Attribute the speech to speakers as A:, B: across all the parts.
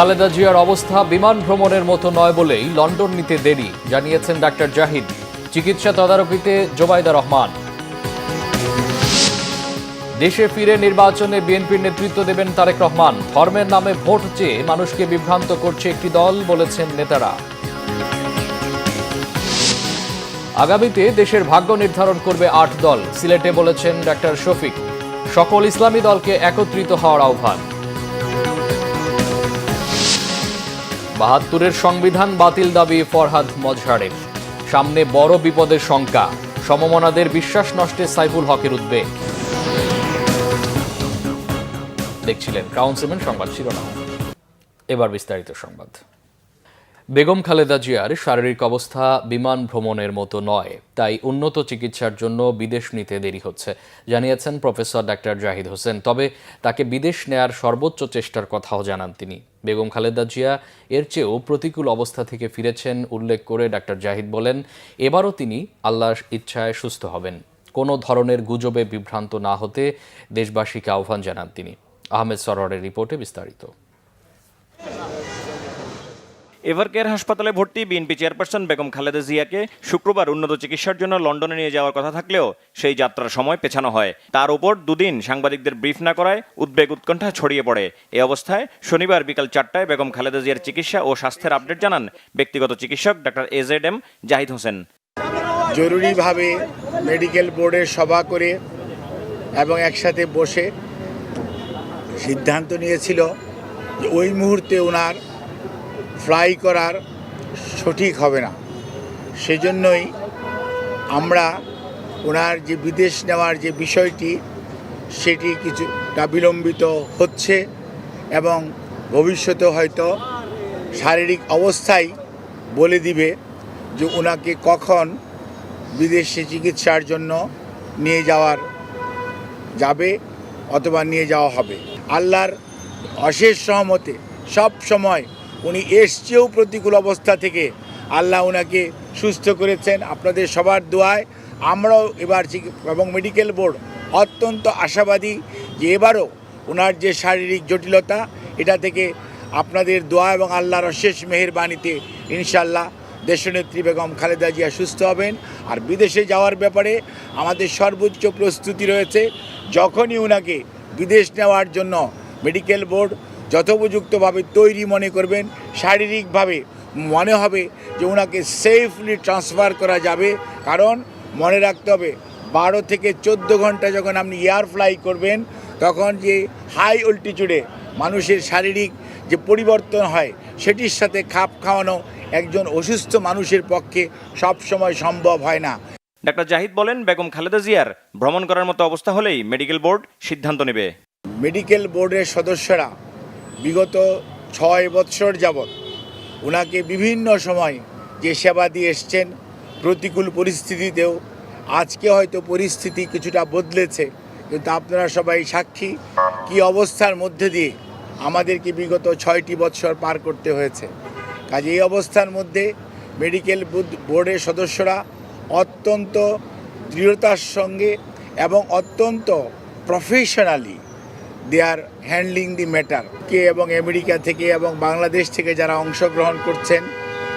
A: খালেদা জিয়ার অবস্থা বিমান ভ্রমণের মতো নয় বলেই লন্ডন নিতে দেরি, জানিয়েছেন ডাক্তার জাহিদ। চিকিৎসা তদারকিতে জোবাইদা রহমান। দেশে ফিরে নির্বাচনে বিএনপির নেতৃত্ব দেবেন তারেক রহমান। ধর্মের নামে ভোট চেয়ে মানুষকে বিভ্রান্ত করছে একটি দল, বলেছেন নেতারা। আগামীতে দেশের ভাগ্য নির্ধারণ করবে ৮ দল, সিলেটে বলেছেন ডাক্তার শফিক। সকল ইসলামী দলকে একত্রিত হওয়ার আহ্বান। ৭২-এর সংবিধান বাতিল দাবি ফরহাদ মজহারের। সামনে বড় বিপদের শঙ্কা, সমমনাদের বিশ্বাস নষ্টে সাইফুল হকের উদ্বেগ। দেখছিলেন ক্রাউন সেভেন সংবাদ শিরোনাম। এবার বিস্তারিত সংবাদ। বেগম খালেদা জিয়ার শারীরিক অবস্থা বিমান ভ্রমণের মতো নয়, তাই উন্নত চিকিৎসার জন্য বিদেশ নিতে দেরি হচ্ছে, জানিয়েছেন প্রফেসর ডাক্তার জাহিদ হোসেন। তবে তাকে বিদেশ নেয়ার সর্বোচ্চ চেষ্টার কথাও জানান তিনি। বেগম খালেদা জিয়া এর চেয়েও প্রতিকূল অবস্থা থেকে ফিরেছেন উল্লেখ করে ডাক্তার জাহিদ বলেন, এবারও তিনি আল্লাহর ইচ্ছায় সুস্থ হবেন। কোনো ধরনের গুজবে বিভ্রান্ত না হতে দেশবাসীকে আহ্বান জানান তিনি। আহমেদ সরোয়ারের রিপোর্টে বিস্তারিত।
B: এভারকেয়ার হাসপাতালে ভর্তি বিএনপি চেয়ারপারসন বেগম খালেদা জিয়াকে শুক্রবার উন্নত চিকিৎসার জন্য লন্ডনে নিয়ে যাওয়ার কথা থাকলেও সেই যাত্রার সময় পেছানো হয়। তার উপর দুদিন সাংবাদিকদের ব্রিফ না করায় উদ্বেগ উৎকণ্ঠা ছড়িয়ে পড়ে। এই অবস্থায় শনিবার বিকাল 4টায় বেগম খালেদা জিয়ার চিকিৎসা ও স্বাস্থ্যের আপডেট জানান ব্যক্তিগত চিকিৎসক ডাক্তার AZM জাহিদ হোসেন।
C: জরুরিভাবে মেডিকেল বোর্ডের সভা করে এবং একসাথে বসে সিদ্ধান্ত নিয়েছিল যে ওই মুহূর্তে ওনার ফ্লাই করার সঠিক হবে না। সেজন্যই আমরা ওনার যে বিদেশ নেওয়ার যে বিষয়টি সেটি কিছুটা বিলম্বিত হচ্ছে এবং ভবিষ্যতে হয়তো শারীরিক অবস্থাই বলে দিবে যে ওনাকে কখন বিদেশে চিকিৎসার জন্য নিয়ে যাবে অথবা নিয়ে যাওয়া হবে। আল্লাহর অশেষ সহমতে সব সময় উনি এসছেও প্রতিকূল অবস্থা থেকে আল্লাহ ওনাকে সুস্থ করেছেন। আপনাদের সবার দোয়ায় আমরাও এবার এবং মেডিকেল বোর্ড অত্যন্ত আশাবাদী যে এবারও ওনার যে শারীরিক জটিলতা এটা থেকে আপনাদের দোয়া এবং আল্লাহর অশেষ মেহেরবানিতে ইনশাল্লাহ দেশনেত্রী বেগম খালেদা জিয়া সুস্থ হবেন। আর বিদেশে যাওয়ার ব্যাপারে আমাদের সর্বোচ্চ প্রস্তুতি রয়েছে। যখনই ওনাকে বিদেশ নেওয়ার জন্য মেডিকেল বোর্ড যথোপযুক্তভাবে তৈরি মনে করবেন, শারীরিকভাবে মনে হবে যে ওনাকে সেফলি ট্রান্সফার করা যাবে। কারণ মনে রাখতে হবে 12 থেকে 14 ঘন্টা যখন আপনি এয়ার ফ্লাই করবেন তখন যে হাই অল্টিটিউডে মানুষের শারীরিক যে পরিবর্তন হয় সেটির সাথে খাপ খাওয়ানো একজন অসুস্থ মানুষের পক্ষে সবসময় সম্ভব হয় না।
B: ডাক্তার জাহিদ বলেন, বেগম খালেদা জিয়ার ভ্রমণ করার মতো অবস্থা হলেই মেডিকেল বোর্ড সিদ্ধান্ত নেবে।
C: মেডিকেল বোর্ডের সদস্যরা বিগত 6 বৎসর যাবৎ ওনাকে বিভিন্ন সময় যে সেবা দিয়ে এসছেন, প্রতিকূল পরিস্থিতিতেও আজকে হয়তো পরিস্থিতি কিছুটা বদলেছে, কিন্তু আপনারা সবাই সাক্ষী কি অবস্থার মধ্যে দিয়ে আমাদেরকে বিগত 6টি বৎসর পার করতে হয়েছে। কাজে এই অবস্থার মধ্যে মেডিকেল বোর্ডের সদস্যরা অত্যন্ত দৃঢ়তার সঙ্গে এবং অত্যন্ত professionally they are handling the matter এবং আমেরিকা থেকে এবং বাংলাদেশ থেকে যারা অংশগ্রহণ করছেন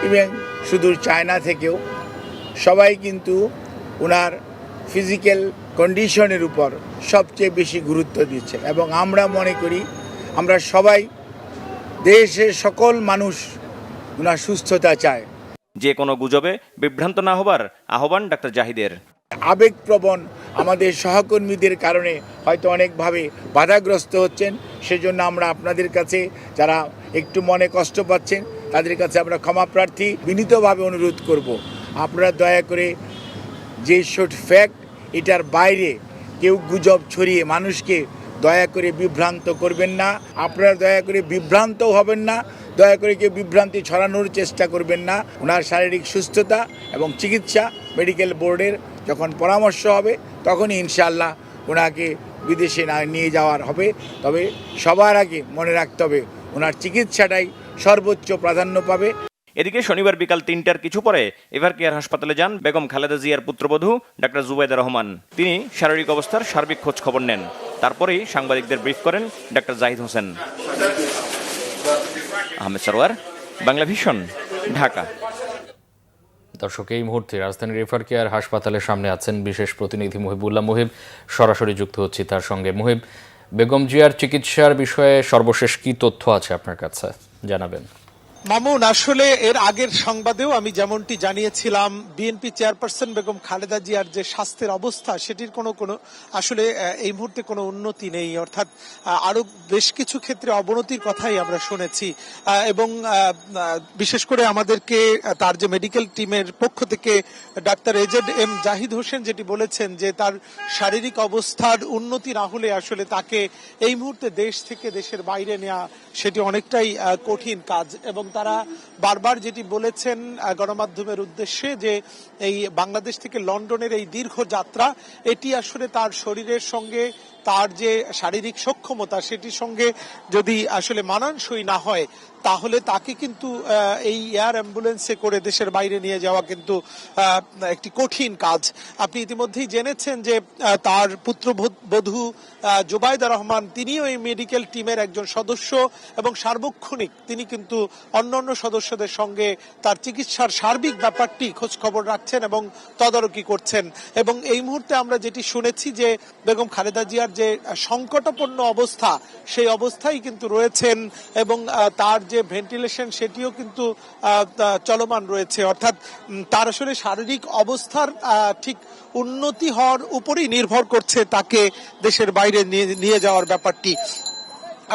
C: এবং সুদূর চায়না থেকেও সবাই কিন্তু ওনার ফিজিক্যাল কন্ডিশনের উপর সবচেয়ে বেশি গুরুত্ব দিচ্ছে। এবং আমরা মনে করি আমরা সবাই দেশের সকল মানুষ ওনার সুস্থতা চায়।
B: যে কোনো গুজবে বিভ্রান্ত না হবার আহ্বান ডাক্তার জাহিদের।
C: আবেগপ্রবণ আমাদের সহকর্মীদের কারণে হয়তো অনেকভাবে বাধাগ্রস্ত হচ্ছেন, সেজন্য আমরা আপনাদের কাছে যারা একটু মনে কষ্ট পাচ্ছেন তাদের কাছে আমরা ক্ষমা প্রার্থী বিনীতভাবে অনুরোধ করব, আপনারা দয়া করে যে শর্ট ফ্যাক্ট এটার বাইরে কেউ গুজব ছড়িয়ে মানুষকে দয়া করে বিভ্রান্ত করবেন না। আপনারা দয়া করে বিভ্রান্তও হবেন না, দয়া করে কেউ বিভ্রান্তি ছড়ানোর চেষ্টা করবেন না। ওনার শারীরিক সুস্থতা এবং চিকিৎসা মেডিকেল বোর্ডের যখন পরামর্শ হবে তখনই ইনশাআল্লাহ ওনাকে বিদেশে নিয়ে যাওয়ার হবে। তবে সবার আগে মনে রাখতে হবে ওনার চিকিৎসাটাই সর্বোচ্চ প্রাধান্য পাবে।
B: এদিকে শনিবার বিকাল 3টার কিছু পরে এভারকেয়ার হাসপাতালে যান বেগম খালেদা জিয়ার পুত্রবধূ ডাক্তার জুবাইদা রহমান। তিনি শারীরিক অবস্থার সার্বিক খোঁজ খবর নেন। তারপরেই সাংবাদিকদের ব্রিফ করেন ডাক্তার জাহিদ হোসেন। আহমেদ সরওয়ার, বাংলা ভিশন, ঢাকা।
A: দর্শক, এই মুহূর্তে রাজধানীর রেফার কেয়ার হাসপাতালের সামনে আছেন বিশেষ প্রতিনিধি মুহিবুল্লাহ মুহিব। সরাসরি যুক্ত হচ্ছি তার সঙ্গে। মুহিব, বেগম জিয়ার চিকিৎসার বিষয়ে সর্বশেষ কি তথ্য আছে আপনার কাছে, জানাবেন।
D: মামুন, আসলে এর আগের সংবাদেও আমি যেমনটি জানিয়েছিলাম, বিএনপি চেয়ারপারসন বেগম খালেদা জিয়ার যে স্বাস্থ্যের অবস্থা সেটির কোনো আসলে এই মুহূর্তে কোনো উন্নতি নেই, অর্থাৎ আরো বেশ কিছু ক্ষেত্রে অবনতির কথাই আমরা শুনেছি। এবং বিশেষ করে আমাদেরকে তার যে মেডিকেল টিমের পক্ষ থেকে ডাক্তার এজেড জাহিদ হোসেন যেটি বলেছেন যে তার শারীরিক অবস্থার উন্নতি না হলে আসলে তাকে এই মুহূর্তে দেশ থেকে দেশের বাইরে নেওয়া সেটি অনেকটাই কঠিন কাজ। এবং তারা বারবার যেটি বলেছেন গণমাধ্যমের উদ্দেশ্যে যে এই বাংলাদেশ থেকে লন্ডনের এই দীর্ঘ যাত্রা, এটি আসলে তার শরীরের সঙ্গে তার যে শারীরিক সক্ষমতা সেটির সঙ্গে যদি আসলে মানানসই না হয় তাহলে তাকে কিন্তু এই এয়ার অ্যাম্বুলেন্সে করে দেশের বাইরে নিয়ে যাওয়া কিন্তু একটি কঠিন কাজ। আপনি ইতিমধ্যেই জেনেছেন যে তার পুত্রবধূ জুবাইদা রহমান, তিনিও এই মেডিকেল টিমের একজন সদস্য এবং সার্বক্ষণিক তিনি কিন্তু অন্যান্য সদস্যদের সঙ্গে তার চিকিৎসার সার্বিক ব্যাপারটি খোঁজ খবর রাখছেন এবং তদারকি করছেন। এবং এই মুহূর্তে আমরা যেটি শুনেছি যে বেগম খালেদা জিয়ার যে সংকটাপন্ন অবস্থা, সেই অবস্থায় কিন্তু রয়েছেন এবং তার যে ভেন্টিলেশন সেটিও কিন্তু চলমান রয়েছে। অর্থাৎ তার আসলে শারীরিক অবস্থার ঠিক উন্নতি হওয়ার উপরই নির্ভর করছে তাকে দেশের বাইরে নিয়ে যাওয়ার ব্যাপারটি।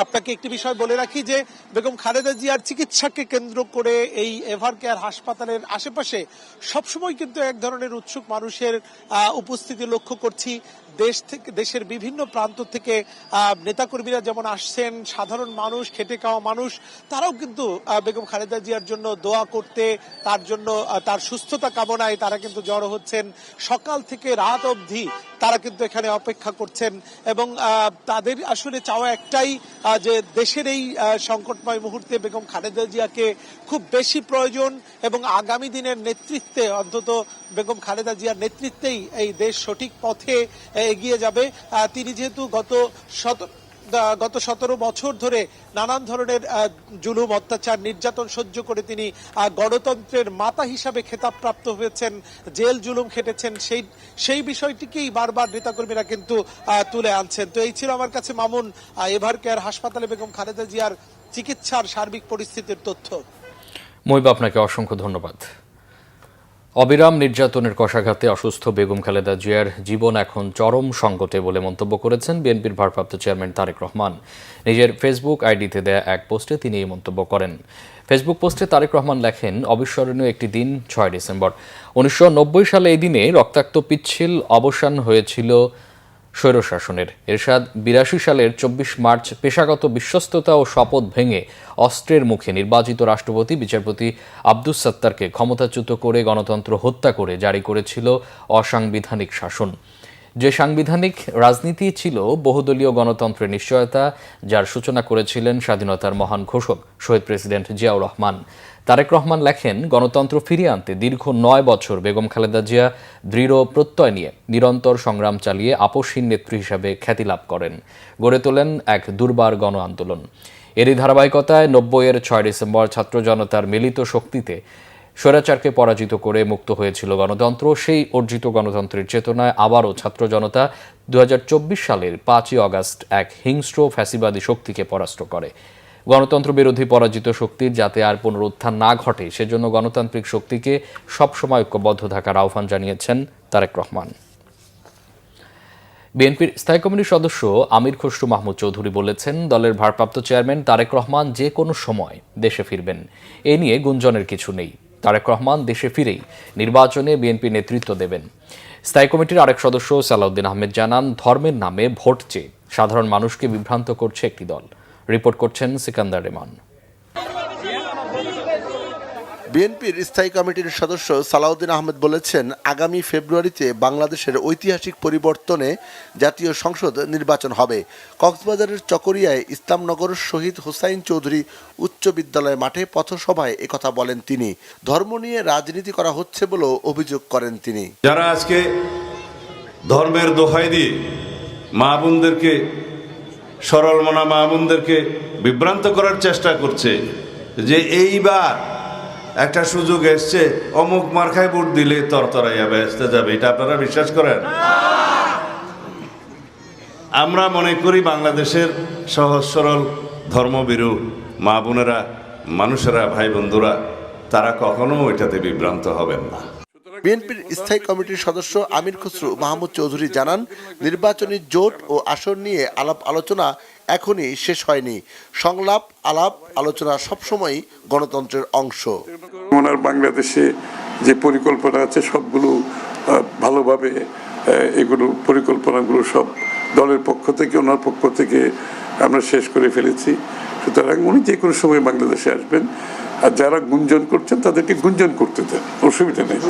D: আপনাকে একটি বিষয় বলে রাখি যে বেগম খালেদা জিয়ার চিকিৎসাকে কেন্দ্র করে এই এভার কেয়ার হাসপাতালের আশেপাশে সবসময় কিন্তু এক ধরনের উৎসুক মানুষের উপস্থিতি লক্ষ্য করছি। দেশের বিভিন্ন প্রান্ত থেকে নেতাকর্মীরা যেমন আসছেন, সাধারণ মানুষ, খেটে খাওয়া মানুষ, তারাও কিন্তু বেগম খালেদা জিয়ার জন্য দোয়া করতে, তার জন্য তার সুস্থতা কামনায় তারা কিন্তু জড়ো হচ্ছেন। সকাল থেকে রাত অবধি তারা কিন্তু এখানে অপেক্ষা করছেন এবং তাদের আসলে চাওয়া একটাই যে দেশের এই সংকটময় মুহূর্তে বেগম খালেদা জিয়াকে খুব বেশি প্রয়োজন এবং আগামী দিনের নেতৃত্বে, অন্তত বেগম খালেদা জিয়ার নেতৃত্বেই এই দেশ সঠিক পথে এগিয়ে যাবে। তিনি যেহেতু গত 17 বছর ধরে নানান ধরনের জুলুম, অত্যাচার, নির্যাতন সহ্য করে তিনি গণতন্ত্রের মাতা হিসাবে খেতাবপ্রাপ্ত হয়েছেন, জেল জুলুম খেটেছেন, সেই বিষয়টিকেই বারবার নেতাকর্মীরা কিন্তু তুলে আনছেন। তো এই ছিল আমার কাছে মামুন এভার কেয়ার হাসপাতালে বেগম খালেদা জিয়ার চিকিৎসার সার্বিক পরিস্থিতির তথ্য।
A: মহিব, আপনাকে অসংখ্য ধন্যবাদ। অবিরাম নির্যাতনের কষাঘাতে অসুস্থ বেগম খালেদা জিয়ার জীবন এখন চরম সংকটে বলে মন্তব্য করেছেন বিএনপির ভারপ্রাপ্ত চেয়ারম্যান তারেক রহমান। নিজের ফেসবুক আইডিতে দেয়া এক পোস্টে তিনি এই মন্তব্য করেন। ফেসবুক পোস্টে তারেক রহমান লেখেন, অবিস্মরণীয় একটি দিন 6 ডিসেম্বর। 1990 সালে এই দিনে রক্তাক্ত পিচ্ছিল অবসান হয়েছিল স্বৈরশাসনের। এরশাদ 82 সালের 24 মার্চ পেশাগত বিশ্বস্ততা ও শপথ ভেঙে অস্ত্রের মুখে নির্বাচিত রাষ্ট্রপতি বিচারপতি আব্দুস সাত্তারকে ক্ষমতাচ্যুত করে গণতন্ত্র হত্যা করে জারি করেছিল অসাংবিধানিক শাসন। যে সাংবিধানিক রাজনীতি ছিল বহুদলীয় গণতন্ত্রের নিশ্চয়তা, যার সূচনা করেছিলেন স্বাধীনতার মহান ঘোষক শহীদ প্রেসিডেন্ট জিয়াউর রহমান। তারেক রহমান লেখেন, গণতন্ত্র ফিরিয়ে আনতে দীর্ঘ 9 বছর বেগম খালেদা জিয়া দৃঢ় প্রত্যয় নিয়ে নিরন্তর সংগ্রাম চালিয়ে আপসহীন নেত্রী হিসাবে খ্যাতি লাভ করেন, গড়ে তোলেন এক দুর্বার গণ আন্দোলন। এরই ধারাবাহিকতায় 90-এর 6 ডিসেম্বর ছাত্র জনতার মিলিত শক্তিতে স্বৈরাচারকে পরাজিত করে মুক্ত হয়েছিল গণতন্ত্র। সেই অর্জিত গণতন্ত্রের চেতনায় আবারও ছাত্র জনতা 2024 সালের 5ই আগস্ট এক হিংস্র ফ্যাসিবাদী শক্তিকে পরাস্ত করে। গণতন্ত্র বিরোধী পরাজিত শক্তির যাতে আর পুনরুত্থান না ঘটে সেজন্য গণতান্ত্রিক শক্তিকে সবসময় ঐক্যবদ্ধ থাকার আহ্বান জানিয়েছেন তারেক রহমান। বিএনপির স্থায়ী কমিটির সদস্য আমির খসরু মাহমুদ চৌধুরী বলেছেন, দলের ভারপ্রাপ্ত চেয়ারম্যান তারেক রহমান যে কোনো সময় দেশে ফিরবেন, এ নিয়ে গুঞ্জনের কিছু নেই। তারেক রহমান দেশে ফিরেই নির্বাচনে বিএনপি নেতৃত্ব দেবেন। স্থায়ী কমিটির আরেক সদস্য সালাউদ্দিন আহমেদ জানান, ধর্মের নামে ভোট চেয়ে সাধারণ মানুষকে বিভ্রান্ত করছে একটি দল। রিপোর্ট করছেন সিকান্দার রেমান।
E: বিএনপির স্থায়ী কমিটির সদস্য সালাউদ্দিন আহমেদ বলেছেন, আগামী ফেব্রুয়ারিতে বাংলাদেশের ঐতিহাসিক পরিবর্তনে জাতীয় সংসদ নির্বাচন হবে। কক্সবাজারের চকরিয়ায় ইসলামনগর শহীদ হোসাইন চৌধুরী উচ্চ বিদ্যালয় মাঠে পথসভায় একথা বলেন তিনি। ধর্ম নিয়ে রাজনীতি করা হচ্ছে বলেও অভিযোগ করেন তিনি।
F: যারা আজকে ধর্মের দোহাই দিয়ে মা বোনদেরকে, সরল মনা মা বোনদেরকে বিভ্রান্ত করার চেষ্টা করছে, যে এইবার একটা সুযোগ এসছে, অমুক মার্কায় ভোট দিলে তরতরাইয়া বেহেশতে যাবে, এটা আপনারা বিশ্বাস করেন? আমরা মনে করি বাংলাদেশের সহজ সরল ধর্মভীরু মা বোনেরা, মানুষেরা, ভাই বন্ধুরা, তারা কখনো ওইটাতে বিভ্রান্ত হবেন না।
E: বিএনপির স্থায়ী কমিটির সদস্য আমির খসরু মাহমুদ চৌধুরী জানান, নির্বাচনী জোট ও আসন নিয়ে আলাপ আলোচনা এখনই শেষ হয়নি। সংলাপ, আলাপ আলোচনা সবসময়ই গণতন্ত্রের অংশ।
G: ওনার বাংলাদেশে যে পরিকল্পনা আছে সবগুলো ভালোভাবে এগুলো পরিকল্পনাগুলো সব দলের পক্ষ থেকে, ওনার পক্ষ থেকে আমরা শেষ করে ফেলেছি। সুতরাং উনি যে কোনো সময় বাংলাদেশে আসবেন, আর যারা গুঞ্জন করছেন তাদেরকে গুঞ্জন করতে দেন, অসুবিধা নেই।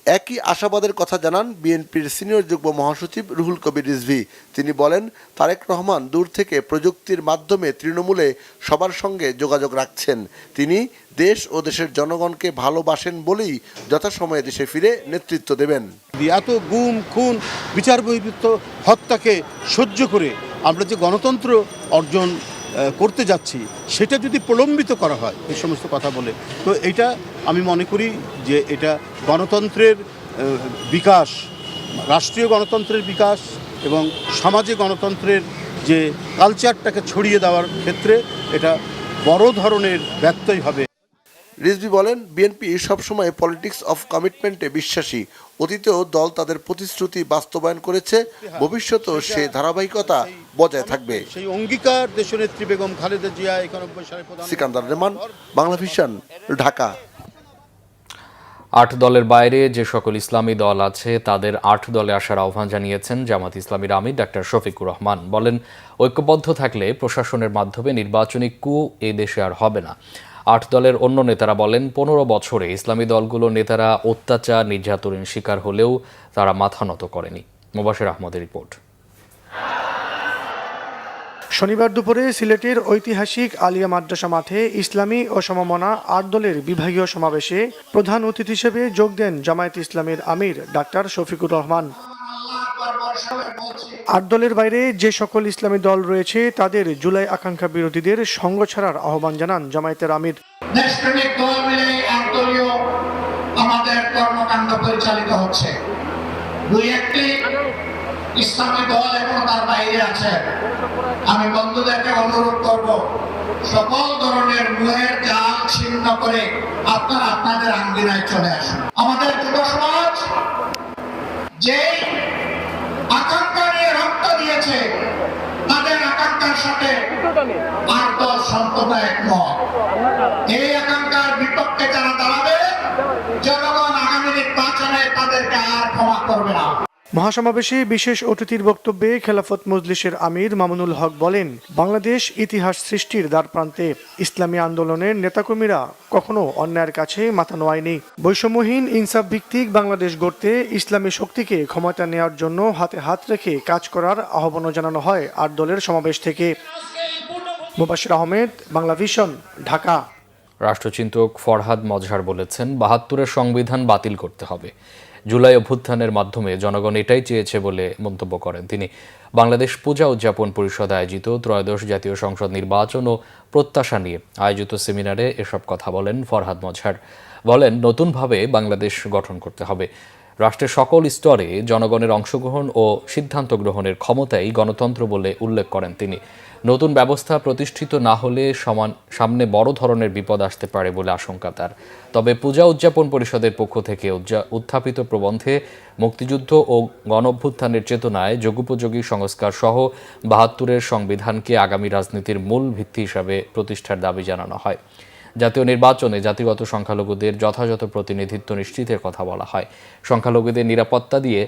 E: একই আশাবাদের কথা জানান বিএনপির সিনিয়র যুগ্ম মহাসচিব রুহুল কবির রিজভী। তিনি বলেন, তারেক রহমান দূর থেকে প্রযুক্তির মাধ্যমে তৃণমূলে সবার সঙ্গে যোগাযোগ রাখছেন। তিনি দেশ ও দেশের জনগণকে ভালোবাসেন বলেই যথাসময়ে দেশে ফিরে নেতৃত্ব দেবেন।
H: এত গুম, খুন, বিচার বহির্ভূত হত্যাকে সহ্য করে আমরা যে গণতন্ত্র অর্জন করতে যাচ্ছি, সেটা যদি প্রলম্বিত করা হয় এই সমস্ত কথা বলে, তো এটা আমি মনে করি যে এটা গণতন্ত্রের বিকাশ, রাষ্ট্রীয় গণতন্ত্রের বিকাশ এবং সমাজে গণতন্ত্রের যে কালচারটাকে ছড়িয়ে দেওয়ার ক্ষেত্রে এটা বড় ধরনের ব্যত্যয় হবে।
E: রিজভী বলেন, বিএনপি সবসময় পলিটিক্স অফ কমিটমেন্টে বিশ্বাসী। অতীতেও দল তাদের প্রতিশ্রুতি বাস্তবায়ন করেছে, ভবিষ্যতেও সে ধারাবাহিকতা বজায় থাকবে।
H: সেই অঙ্গীকার দেশনেত্রী বেগম খালেদা জিয়া 91 সালে প্রধান।
E: সিকান্দার রহমান, বাংলা ভিশন, ঢাকা।
A: 8 দলের বাইরে যে সকল ইসলামী দল আছে তাদের 8 দলে আসার আহ্বান জানিয়েছেন জামাত ইসলামীর আমির ডাক্তার শফিকুর রহমান। বলেন, ঐক্যবদ্ধ থাকলে প্রশাসনের মাধ্যমে নির্বাচনী কূ এই দেশে আর হবে না। 8 দলের অন্য নেতারা বলেন, 15 বছরে ইসলামী দলগুলোর নেতারা অত্যাচার, নির্যাতনের শিকার হলেও তারা মাথা নত করেনি। মোবাশের আহমদের রিপোর্ট।
I: শনিবার দুপুরে সিলেটের ঐতিহাসিক আলিয়া মাদ্রাসা মাঠে ইসলামী ও সমমনা 8 দলের বিভাগীয় সমাবেশে প্রধান অতিথি হিসেবে যোগ দেন জামায়াত ইসলামীর আমির ডাক্তার শফিকুর রহমান। 8 দলের বাইরে যে সকল ইসলামী দল রয়েছে তাদের জুলাই আকাঙ্ক্ষা বিরোধীদের সঙ্গ ছাড়ার আহ্বান জানান জামায়াতের আমির।
J: দেশপ্রেমিক দল মিলে একদলীয় আমাদের কর্মকাণ্ড পরিচালিত হচ্ছে। 2-1টি ইসলামী দল এখন তার বাইরে আছে। আমি বন্ধুদেরকে অনুরোধ করব, সকল ধরনের মোহের জাল ছিন্ন করে আপনারা আপনাদের আঙ্গিনায় চলে আসুন। আমাদের যুব সমাজ যে আকাঙ্ক্ষা নিয়ে রক্ত দিয়েছে, তাদের আকাঙ্ক্ষার সাথে 8 দল সম্প্রদায় একমত। এই আকাঙ্ক্ষার বিপক্ষে যারা দাঁড়াবে, জনগণ আগামী নির্বাচনে তাদেরকে আর ক্ষমা করবে না।
I: মহাসমাবেশে বিশেষ অতিথির বক্তব্যে খেলাফত মজলিসের আমির মামুনুল হক বলেন, বাংলাদেশ ইতিহাস সৃষ্টির দ্বারপ্রান্তে। ইসলামী আন্দোলনের নেতাকর্মীরা কখনো অন্যায়ের কাছে মাথা নোয়ায়নি। বৈষম্যহীন ইনসাফ ভিত্তিক বাংলাদেশ গড়তে ইসলামী শক্তিকে ক্ষমতা নেওয়ার জন্য হাতে হাত রেখে কাজ করার আহ্বানও জানানো হয় 8 দলের সমাবেশ থেকে। মোবাশির আহমেদ, বাংলা ভিশন, ঢাকা।
A: রাষ্ট্রচিন্তক ফরহাদ মজহার বলেছেন, 72-এর সংবিধান বাতিল করতে হবে। জুলাই অভ্যুত্থানের মাধ্যমে জনগণ এটাই চেয়েছে বলে মন্তব্য করেন তিনি। বাংলাদেশ পূজা উদযাপন পরিষদ আয়োজিত ত্রয়োদশ জাতীয় সংসদ নির্বাচন ও প্রত্যাশা নিয়ে আয়োজিত সেমিনারে এসব কথা বলেন ফরহাদ মজহার। বলেন, নতুনভাবে বাংলাদেশ গঠন করতে হবে। রাষ্ট্রের সকল স্তরে জনগণের অংশগ্রহণ ও সিদ্ধান্ত গ্রহণের ক্ষমতাই গণতন্ত্র বলে উল্লেখ করেন তিনি। নতুন ব্যবস্থা প্রতিষ্ঠিত না হলে সামনে বড় ধরনের বিপদ আসতে পারে বলে আশঙ্কা তার। তবে পূজা উদযাপন পরিষদের পক্ষ থেকে উত্থাপিত প্রবন্ধে মুক্তিযুদ্ধ ও গণঅভ্যুত্থানের চেতনায় যুগোপযোগী সংস্কার সহ 72-এর সংবিধানকে আগামী রাজনীতির মূল ভিত্তি হিসাবে প্রতিষ্ঠার দাবি জানানো হয়। জাতীয় নির্বাচনে জাতিগত সংখ্যালঘুদের যথাযথ প্রতিনিধিত্ব নিশ্চিতের কথা বলা হয়। সংখ্যালঘুদের নিরাপত্তা দিয়ে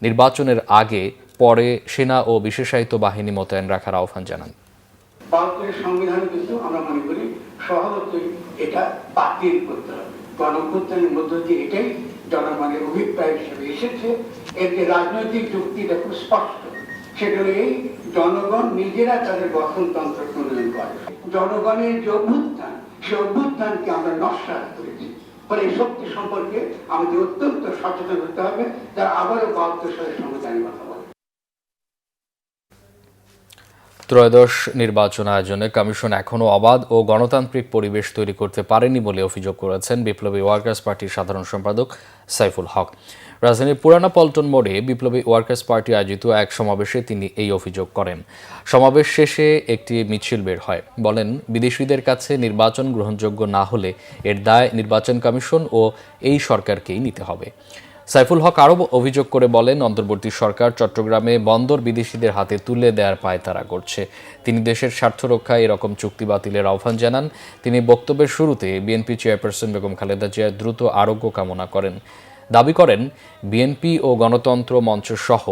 A: নির্বাচনের আগে পরে সেনা ও বিশেষায়িত বাহিনী মোতায়েন রাখার আহ্বান জানান।
K: ভারতের সংবিধান কিন্তু আমরা মনে করি সহজতই এটা বাতিল করতে হবে। গণঅভ্যুত্থানের মধ্য দিয়ে এটাই জনগণের অভিপ্রায় হিসেবে এসেছে। এর যে রাজনৈতিক যুক্তিটা খুব স্পষ্ট, সেগুলো এই জনগণ নিজেরা তাদের গঠনতন্ত্র প্রণয়ন করে। জনগণের যে অভ্যুত্থান, সেই অভ্যুত্থানকে আমরা নস্যাৎ করেছি। ফলে এই শক্তি সম্পর্কে আমাদের অত্যন্ত সচেতন হতে হবে, যারা আবারও 72 সালের সংবিধানের কথা বলে।
A: ত্রয়োদশ নির্বাচন আয়োজনে কমিশন এখনও অবাধ ও গণতান্ত্রিক পরিবেশ তৈরি করতে পারেনি বলে অভিযোগ করেছেন বিপ্লবী ওয়ার্কার্স পার্টির সাধারণ সম্পাদক সাইফুল হক। রাজধানীর পুরানা পল্টন মোড়ে বিপ্লবী ওয়ার্কার্স পার্টি আয়োজিত এক সমাবেশে তিনি এই অভিযোগ করেন। সমাবেশ শেষে একটি মিছিল বের হয়। বলেন, বিদেশিদের কাছে নির্বাচন গ্রহণযোগ্য না হলে এর দায় নির্বাচন কমিশন ও এই সরকারকেই নিতে হবে। সাইফুল হক আরও অভিযোগ করে বলেন, অন্তর্বর্তী সরকার চট্টগ্রামে বন্দর বিদেশিদের হাতে তুলে দেওয়ার পায়তারা করছে। তিনি দেশের স্বার্থ রক্ষায় এরকম চুক্তি বাতিলের আহ্বান জানান। তিনি বক্তব্যের শুরুতে বিএনপি চেয়ারপারসন বেগম খালেদা জিয়ার দ্রুত আরোগ্য কামনা করেন। দাবি করেন, বিএনপি ও গণতন্ত্র মঞ্চ সহ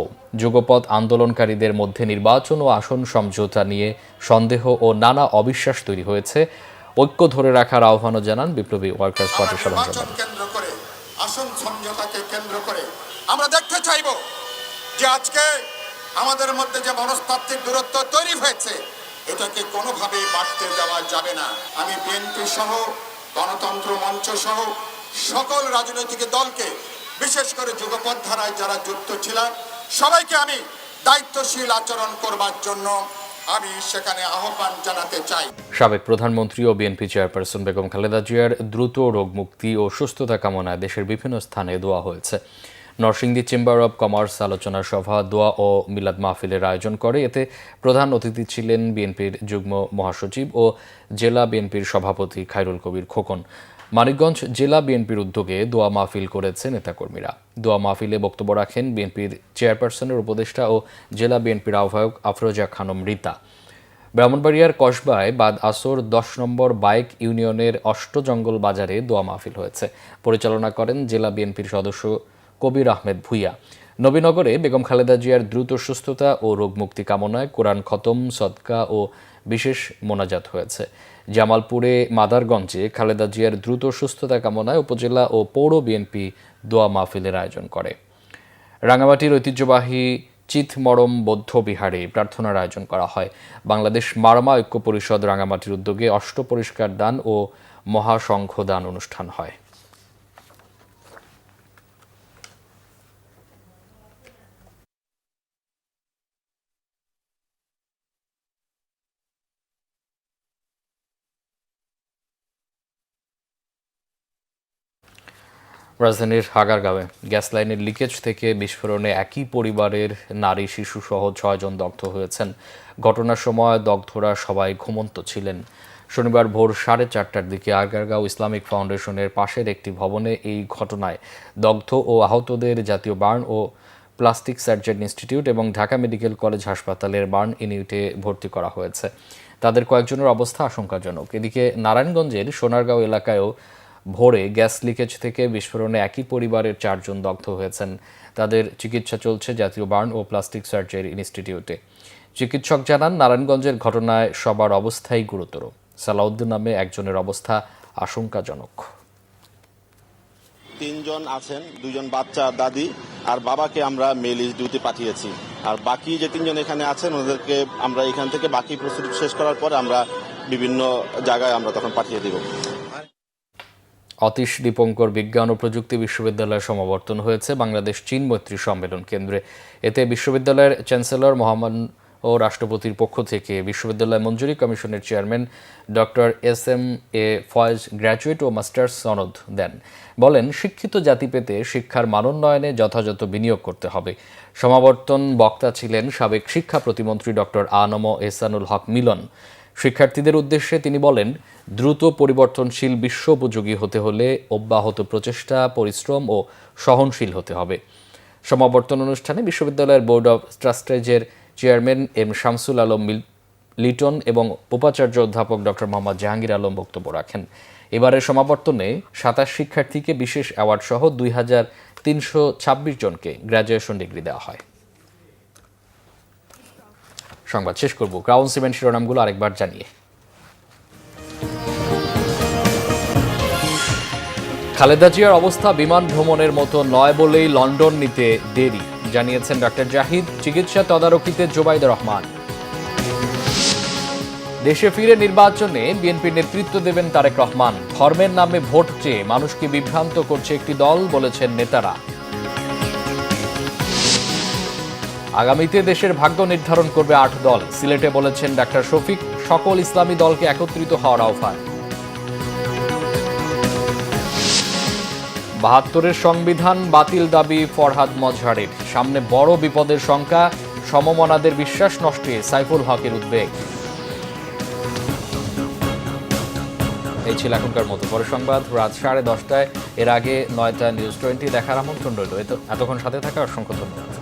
A: যুগপৎ আন্দোলনকারীদের মধ্যে নির্বাচন ও আসন সমঝোতা নিয়ে সন্দেহ ও নানা অবিশ্বাস তৈরি হয়েছে। ঐক্য ধরে রাখার আহ্বানও জানান বিপ্লবী ওয়ার্কার্স পার্টির সাধারণ সম্পাদক।
L: আসন সমঝোতাকে কেন্দ্র করে আমরা দেখতে চাইব যে আজকে আমাদের মধ্যে যে মনস্তাত্ত্বিক দূরত্ব তৈরি হয়েছে এটাকে কোনোভাবে বাড়তে দেওয়া যাবে না। আমি বিএনপি সহ গণতন্ত্র মঞ্চ সহ সকল রাজনৈতিক দলকে, বিশেষ করে যুগপৎ ধারায় যারা যুক্ত ছিলেন সবাইকে আমি দায়িত্বশীল আচরণ করবার জন্য আমি সেখানে আহ্বান জানাতে চাই।
A: সাবেক প্রধানমন্ত্রী ও বিএনপি চেয়ারপারসন বেগম খালেদা জিয়ার দ্রুত রোগ মুক্তি ও সুস্থতা কামনায় দেশের বিভিন্ন স্থানে দোয়া হয়েছে। নরসিংদী চেম্বার অব কমার্স আলোচনা সভা, দোয়া ও মিলাদ মাহফিলের আয়োজন করে। এতে প্রধান অতিথি ছিলেন বিএনপির যুগ্ম মহাসচিব ও জেলা বিএনপির সভাপতি খায়রুল কবির খোকন। মানিকগঞ্জ জেলা বিএনপির উদ্যোগে দোয়া মাহফিল করেছে নেতাকর্মীরা। দোয়া মাহফিলে বক্তব্য রাখেন বিএনপির চেয়ারপারসনের উপদেষ্টা ও জেলা বিএনপির আহ্বায়ক আফরোজা খানম রীতা। ব্রাহ্মণবাড়িয়ার কসবায় বাদ আসর 10 নম্বর বাইক ইউনিয়নের অষ্টজঙ্গল বাজারে দোয়া মাহফিল হয়েছে। পরিচালনা করেন জেলা বিএনপির সদস্য কবির আহমেদ ভুইয়া। নবীনগরে বেগম খালেদা জিয়ার দ্রুত সুস্থতা ও রোগমুক্তি কামনায় কোরআন খতম, সদকা ও বিশেষ মোনাজাত হয়েছে। জামালপুরে মাদারগঞ্জে খালেদা জিয়ার দ্রুত সুস্থতা কামনায় উপজেলা ও পৌর বিএনপি দোয়া মাহফিলের আয়োজন করে। রাঙামাটির ঐতিহ্যবাহী চিতমরম বৌদ্ধ বিহারে প্রার্থনার আয়োজন করা হয়। বাংলাদেশ মারমা ঐক্য পরিষদ রাঙামাটির উদ্যোগে অষ্ট পরিষ্কার দান ও মহাশঙ্খ দান অনুষ্ঠান হয়। রাজধানীর আগারগাঁওয়ে গ্যাস লাইনের লিকেজ থেকে বিস্ফোরণে একই পরিবারের নারী শিশু সহ 6 জন দগ্ধ হয়েছেন। ঘটনার সময় দগ্ধরা সবাই ঘুমন্ত ছিলেন। শনিবার ভোর 4:30টার দিকে আগারগাঁও ইসলামিক ফাউন্ডেশনের পাশের একটি ভবনে এই ঘটনায় দগ্ধ ও আহতদের জাতীয় বার্ন ও প্লাস্টিক সার্জারি ইনস্টিটিউট এবং ঢাকা মেডিকেল কলেজ হাসপাতালের বার্ন ইউনিটে ভর্তি করা হয়েছে। তাদের কয়েকজনের অবস্থা আশঙ্কাজনক। এদিকে নারায়ণগঞ্জের সোনারগাঁও এলাকায়ও ভোরে গ্যাস লিকেজ থেকে বিস্ফোরণে একই পরিবারের 4 জন দগ্ধ হয়েছেন। তাদের চিকিৎসা চলছে জাতীয় বার্ন ও প্লাস্টিক সার্জারি ইনস্টিটিউটে। চিকিৎসক জানান, নারায়ণগঞ্জের ঘটনায় সবার অবস্থাই গুরুতর। সালাউদ্দিন নামে একজনের অবস্থা আশঙ্কাজনক।
M: 3 জন আছেন, 2 জন বাচ্চা, দাদি আর বাবাকে আমরা মেল ডিউটি পাঠিয়েছি। আর বাকি যে 3 জন এখানে আছেন ওদেরকে আমরা এখান থেকে বাকি প্রস্তুতি শেষ করার পরে আমরা বিভিন্ন জায়গায় আমরা তখন পাঠিয়ে দিব।
A: অতীশ দীপঙ্কর বিজ্ঞান ও প্রযুক্তি বিশ্ববিদ্যালয়ের সমাবর্তন হয়েছে বাংলাদেশ চীন মৈত্রী সম্মেলন কেন্দ্রে। এতে বিশ্ববিদ্যালয়ের চ্যান্সেলর মহামান্য ও রাষ্ট্রপতির পক্ষ থেকে বিশ্ববিদ্যালয় মঞ্জুরি কমিশনের chairman doctor SM.A. Foyez graduate ও মাস্টার্স সনদ দেন। বলেন, শিক্ষিত জাতি পেতে শিক্ষার মানোন্নয়নে যথাযথ বিনিয়োগ করতে হবে। সমাবর্তন বক্তা ছিলেন সাবেক শিক্ষা প্রতিমন্ত্রী ডক্টর আ.ন.ম এহসানুল হক মিলন। শিক্ষার্থীদের উদ্দেশ্যে তিনি বলেন, দ্রুত পরিবর্তনশীল বিশ্ব উপযোগী হতে হলে অব্যাহত প্রচেষ্টা, পরিশ্রম ও সহনশীল হতে হবে। সমাবর্তন অনুষ্ঠানে বিশ্ববিদ্যালয়ের বোর্ড অব ট্রাস্টেজের চেয়ারম্যান M. শামসুল আলম লিটন এবং উপাচার্য অধ্যাপক ডক্টর মোহাম্মদ জাহাঙ্গীর আলম বক্তব্য রাখেন। এবারের সমাবর্তনে 27 শিক্ষার্থীকে বিশেষ অ্যাওয়ার্ড সহ 2326 জনকে গ্র্যাজুয়েশন ডিগ্রি দেওয়া হয়। সংবাদ শেষ করব ক্রাউন সিমেন্ট শিরোনামগুলো আরেকবার জানিয়ে। খালেদা জিয়ার অবস্থা বিমান ভ্রমণের মতো নয় বলেই লন্ডন নিতে দেরি, জানিয়েছেন ডক্টর জাহিদ। চিকিৎসা তদারকিতে জোবাইদুর রহমান। দেশে ফিরে নির্বাচনে বিএনপির নেতৃত্ব দেবেন তারেক রহমান। ধর্মের নামে ভোট চেয়ে মানুষকে বিভ্রান্ত করছে একটি দল, বলেছেন নেতারা। আগামীতে দেশের ভাগ্য নির্ধারণ করবে 8 দল। সিলেটে বলেছেন ডাক্তার শফিক, সকল ইসলামী দলকে একত্রিত হওয়ার আহ্বান। 72-এর সংবিধান বাতিল দাবি ফরহাদ মজহারের। সামনে বড় বিপদের শঙ্কা, সমমনাদের বিশ্বাস নষ্টে সাইফুল হকের উদ্বেগ। এই ছিল এখনকার মতো। পরে সংবাদ রাত 10:30টায়। এর আগে 9টা নিউজ 20 দেখার আমন্ত্রণ রইল। এতক্ষণ সাথে থাকা অসংখ্য ধন্যবাদ।